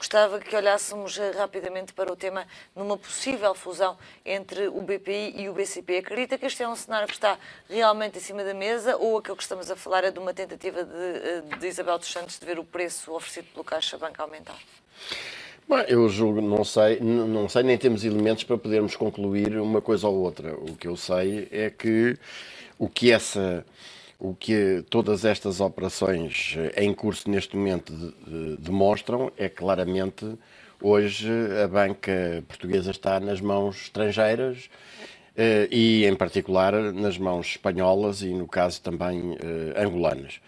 gostava que olhássemos rapidamente para o tema numa possível fusão entre o BPI e o BCP. Acredita que este é um cenário que está realmente em cima da mesa ou aquilo que estamos a falar é de uma tentativa de Isabel dos Santos de ver o preço oferecido pelo CaixaBank aumentar? Bom, eu julgo, não sei, nem temos elementos para podermos concluir uma coisa ou outra. O que eu sei é que o que todas estas operações em curso neste momento demonstram é claramente hoje a banca portuguesa está nas mãos estrangeiras e, em particular, nas mãos espanholas e, no caso, também angolanas.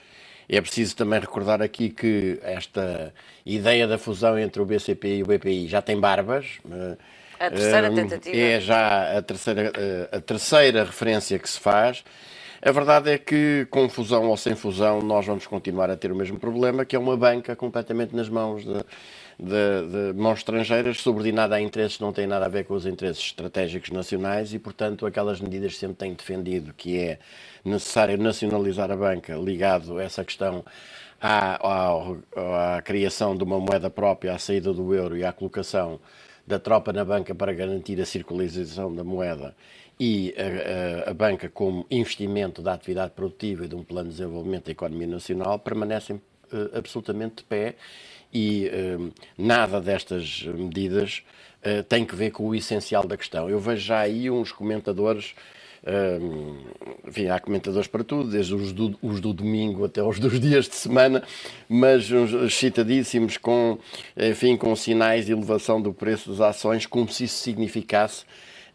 É preciso também recordar aqui que esta ideia da fusão entre o BCP e o BPI já tem barbas. A terceira tentativa. É já a terceira referência que se faz. A verdade é que, com fusão ou sem fusão, nós vamos continuar a ter o mesmo problema, que é uma banca completamente nas mãos de mãos estrangeiras, subordinada a interesses que não têm nada a ver com os interesses estratégicos nacionais e, portanto, aquelas medidas que sempre têm defendido, que é necessário nacionalizar a banca, ligado a essa questão à criação de uma moeda própria, à saída do euro e à colocação da tropa na banca para garantir a circularização da moeda e a banca como investimento da atividade produtiva e de um plano de desenvolvimento da economia nacional permanecem absolutamente de pé e nada destas medidas tem que ver com o essencial da questão. Eu vejo já aí uns comentadores, enfim, há comentadores para tudo, desde os do domingo até os dos dias de semana, mas uns excitadíssimos com sinais de elevação do preço das ações, como se isso significasse,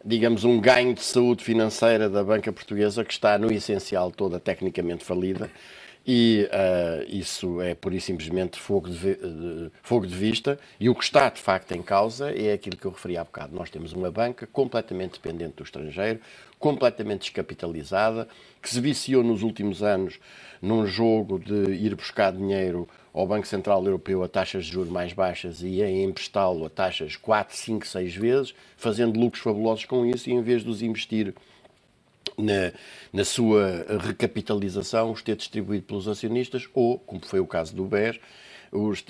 digamos, um ganho de saúde financeira da banca portuguesa que está no essencial toda tecnicamente falida e isso é pura e simplesmente fogo de vista e o que está de facto em causa é aquilo que eu referi há bocado. Nós temos uma banca completamente dependente do estrangeiro, completamente descapitalizada, que se viciou nos últimos anos num jogo de ir buscar dinheiro ao Banco Central Europeu a taxas de juros mais baixas e a emprestá-lo a taxas 4, 5, 6 vezes, fazendo lucros fabulosos com isso e em vez de os investir na sua recapitalização, os ter distribuído pelos acionistas ou, como foi o caso do BES, os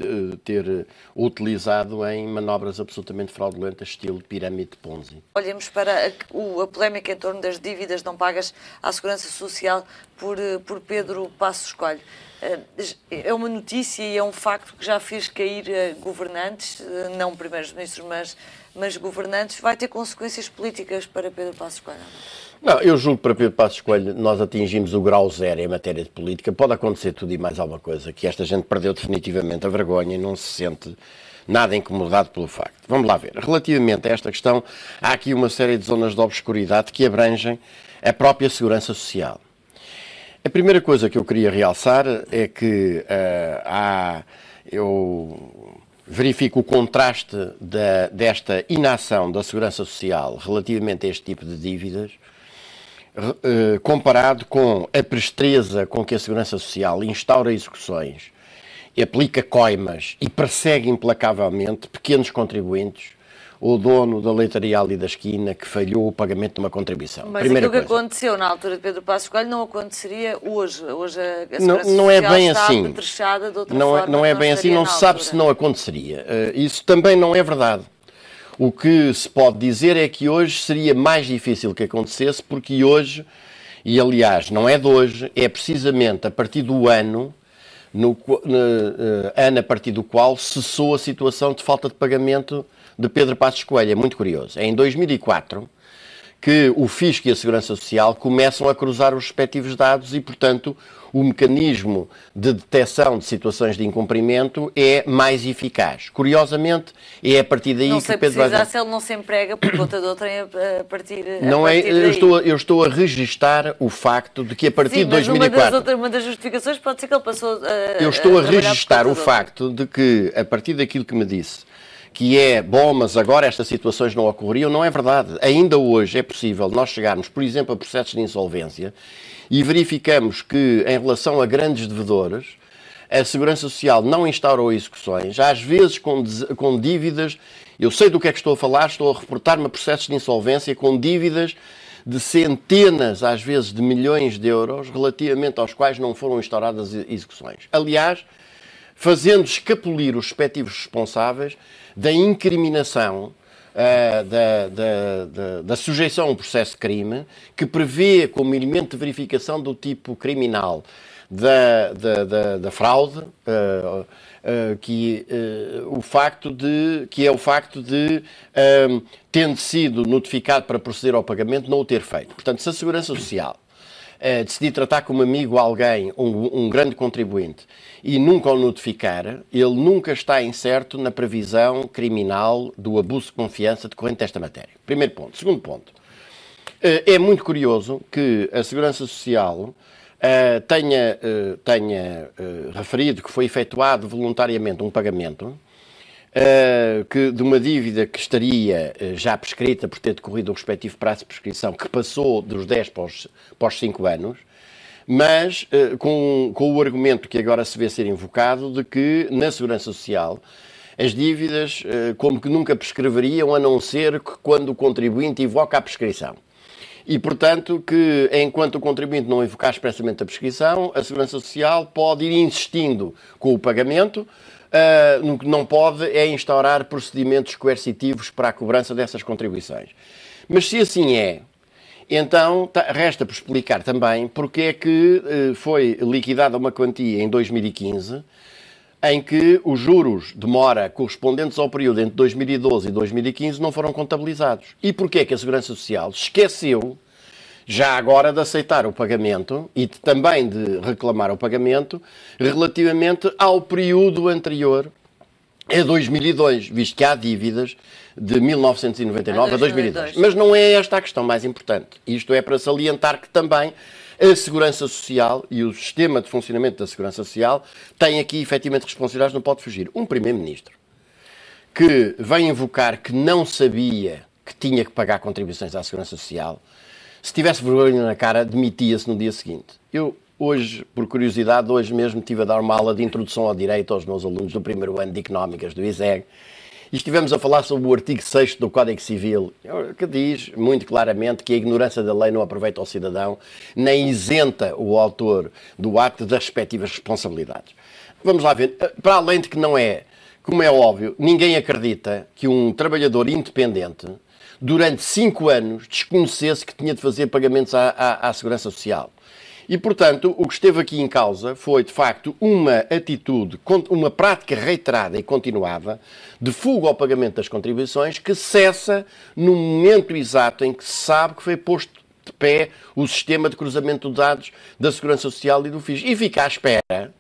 ter utilizado em manobras absolutamente fraudulentas, estilo pirâmide de Ponzi. Olhemos para a polémica em torno das dívidas não pagas à Segurança Social por Pedro Passos Coelho. É uma notícia e é um facto que já fez cair governantes, não primeiros ministros, mas governantes. Vai ter consequências políticas para Pedro Passos Coelho? Não, eu julgo que para Pedro Passos Coelho nós atingimos o grau zero em matéria de política. Pode acontecer tudo e mais alguma coisa, que esta gente perdeu definitivamente a vergonha e não se sente nada incomodado pelo facto. Vamos lá ver. Relativamente a esta questão, há aqui uma série de zonas de obscuridade que abrangem a própria Segurança Social. A primeira coisa que eu queria realçar é que eu verifico o contraste desta inação da Segurança Social relativamente a este tipo de dívidas, comparado com a presteza com que a Segurança Social instaura execuções, aplica coimas e persegue implacavelmente pequenos contribuintes, o dono da leitarial e da esquina que falhou o pagamento de uma contribuição. Mas aquilo que aconteceu na altura de Pedro Passos Coelho não aconteceria hoje. Hoje a Segurança não é Social bem está assim. apetrechada de outra forma. Não é bem assim, não se sabe se não aconteceria. Isso também não é verdade. O que se pode dizer é que hoje seria mais difícil que acontecesse, porque hoje, e aliás não é de hoje, é precisamente a partir do ano a partir do qual cessou a situação de falta de pagamento de Pedro Passos Coelho. É muito curioso. É em 2004 que o Fisco e a Segurança Social começam a cruzar os respectivos dados e, portanto, o mecanismo de detecção de situações de incumprimento é mais eficaz. Curiosamente, é a partir daí não que sei Pedro precisar se ele não se emprega por conta de outrem a partir não é, eu estou a registar o facto de que a partir de 2004... Uma das justificações pode ser que ele passou eu estou a registar o facto de que, a partir daquilo que me disse, que é, bom, mas agora estas situações não ocorreriam, não é verdade. Ainda hoje é possível nós chegarmos, por exemplo, a processos de insolvência e verificamos que, em relação a grandes devedores, a Segurança Social não instaurou execuções, às vezes com dívidas, eu sei do que é que estou a falar, estou a reportar-me a processos de insolvência com dívidas de centenas, às vezes, de milhões de euros, relativamente aos quais não foram instauradas execuções. Aliás, fazendo escapulir os respectivos responsáveis da incriminação, da sujeição a um processo de crime, que prevê como elemento de verificação do tipo criminal da fraude, que é o facto de tendo sido notificado para proceder ao pagamento, não o ter feito. Portanto, se a Segurança Social decidir tratar como amigo alguém, um grande contribuinte, e nunca o notificar, ele nunca está incerto na previsão criminal do abuso de confiança decorrente desta matéria. Primeiro ponto. Segundo ponto. É muito curioso que a Segurança Social tenha referido que foi efetuado voluntariamente um pagamento de uma dívida que estaria já prescrita por ter decorrido o respectivo prazo de prescrição, que passou dos 10 para os 5 anos, mas com o argumento que agora se vê ser invocado de que na Segurança Social as dívidas como que nunca prescreveriam, a não ser que quando o contribuinte invoca a prescrição. E, portanto, que enquanto o contribuinte não invocar expressamente a prescrição, a Segurança Social pode ir insistindo com o pagamento. O que não pode é instaurar procedimentos coercitivos para a cobrança dessas contribuições. Mas se assim é, então resta por explicar também porque é que foi liquidada uma quantia em 2015 em que os juros de mora correspondentes ao período entre 2012 e 2015 não foram contabilizados. E porquê é que a Segurança Social esqueceu, já agora, de aceitar o pagamento e também de reclamar o pagamento relativamente ao período anterior a 2002, visto que há dívidas de 1999 a 2002. Mas não é esta a questão mais importante. Isto é para salientar que também a Segurança Social e o sistema de funcionamento da Segurança Social têm aqui, efetivamente, responsabilidades, não pode fugir. Um Primeiro-Ministro que vem invocar que não sabia que tinha que pagar contribuições à Segurança Social, se tivesse vergonha na cara, demitia-se no dia seguinte. Eu, hoje, por curiosidade, hoje mesmo estive a dar uma aula de introdução ao direito aos meus alunos do primeiro ano de Económicas do ISEG, e estivemos a falar sobre o artigo 6º do Código Civil, que diz muito claramente que a ignorância da lei não aproveita ao cidadão, nem isenta o autor do ato das respectivas responsabilidades. Vamos lá ver. Para além de que não é, como é óbvio, ninguém acredita que um trabalhador independente, durante 5 anos, desconhecesse que tinha de fazer pagamentos à Segurança Social. E, portanto, o que esteve aqui em causa foi, de facto, uma atitude, uma prática reiterada e continuada de fuga ao pagamento das contribuições que cessa no momento exato em que se sabe que foi posto de pé o sistema de cruzamento de dados da Segurança Social e do FIS. E fica à espera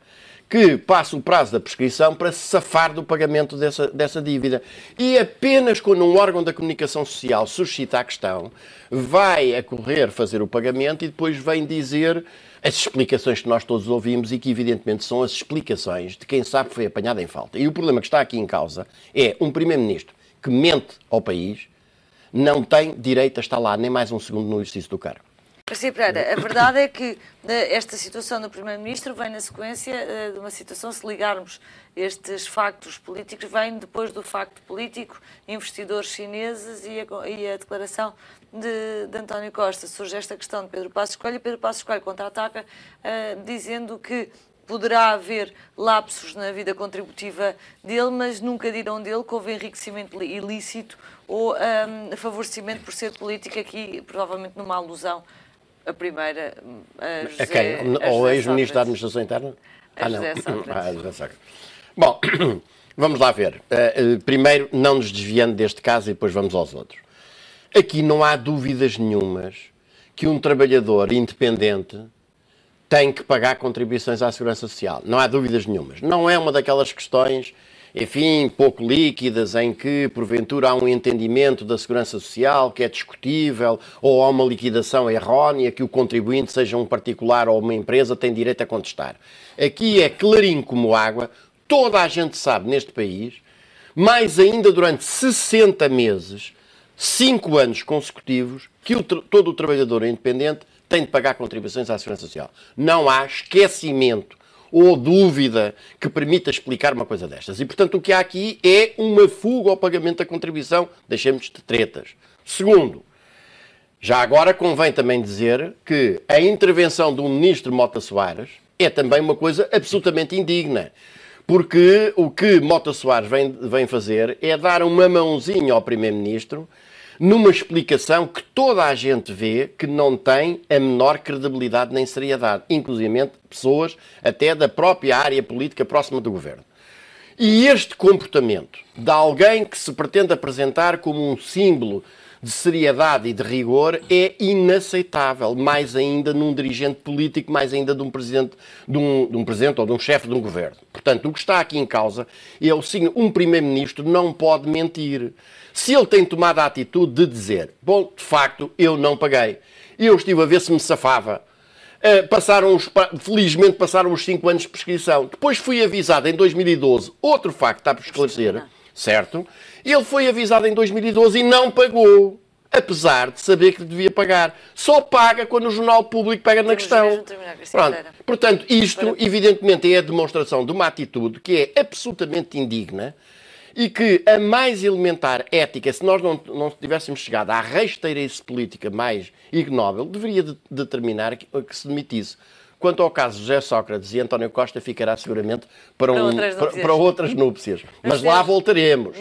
que passe o prazo da prescrição para se safar do pagamento dessa dívida. E apenas quando um órgão da comunicação social suscita a questão, vai a correr fazer o pagamento e depois vem dizer as explicações que nós todos ouvimos e que evidentemente são as explicações de quem sabe que foi apanhado em falta. E o problema que está aqui em causa é um Primeiro-Ministro que mente ao país, não tem direito a estar lá nem mais um segundo no exercício do cargo. Garcia Pereira, a verdade é que esta situação do Primeiro-Ministro vem na sequência de uma situação, se ligarmos estes factos políticos, vem depois do facto político, investidores chineses e a declaração de António Costa. Surge esta questão de Pedro Passos Coelho e Pedro Passos Coelho contra-ataca dizendo que poderá haver lapsos na vida contributiva dele, mas nunca dirão dele que houve enriquecimento ilícito ou favorecimento por ser político, aqui provavelmente numa alusão. A primeira, a José, a quem? Ou ex-ministro da Administração Interna? José Sócrates. Bom, vamos lá ver. Primeiro, não nos desviando deste caso e depois vamos aos outros. Aqui não há dúvidas nenhumas que um trabalhador independente tem que pagar contribuições à Segurança Social. Não há dúvidas nenhumas. Não é uma daquelas questões, enfim, pouco líquidas, em que, porventura, há um entendimento da Segurança Social que é discutível, ou há uma liquidação errónea que o contribuinte, seja um particular ou uma empresa, tem direito a contestar. Aqui é clarinho como água, toda a gente sabe neste país, mais ainda durante 60 meses, 5 anos consecutivos, que todo o trabalhador independente tem de pagar contribuições à Segurança Social. Não há esquecimento ou dúvida que permita explicar uma coisa destas. E, portanto, o que há aqui é uma fuga ao pagamento da contribuição. Deixemos de tretas. Segundo, já agora convém também dizer que a intervenção do ministro Mota Soares é também uma coisa absolutamente indigna. Porque o que Mota Soares vem fazer é dar uma mãozinha ao Primeiro-Ministro numa explicação que toda a gente vê que não tem a menor credibilidade nem seriedade, inclusivamente pessoas até da própria área política próxima do governo. E este comportamento de alguém que se pretende apresentar como um símbolo de seriedade e de rigor é inaceitável, mais ainda num dirigente político, mais ainda de um presidente, de um presidente ou de um chefe de um governo. Portanto, o que está aqui em causa é o seguinte: um primeiro-ministro não pode mentir. Se ele tem tomado a atitude de dizer, bom, de facto, eu não paguei, eu estive a ver se me safava, felizmente passaram os 5 anos de prescrição, depois fui avisado em 2012, outro facto está por esclarecer, certo? Ele foi avisado em 2012 e não pagou, apesar de saber que devia pagar. Só paga quando o Jornal Público pega na questão. Pronto. Portanto, isto, evidentemente, é a demonstração de uma atitude que é absolutamente indigna e que a mais elementar ética, se nós não tivéssemos chegado à rasteirice política mais ignóbil, deveria determinar que se demitisse. Quanto ao caso de José Sócrates e António Costa, ficará seguramente para outras núpcias. Mas lá voltaremos.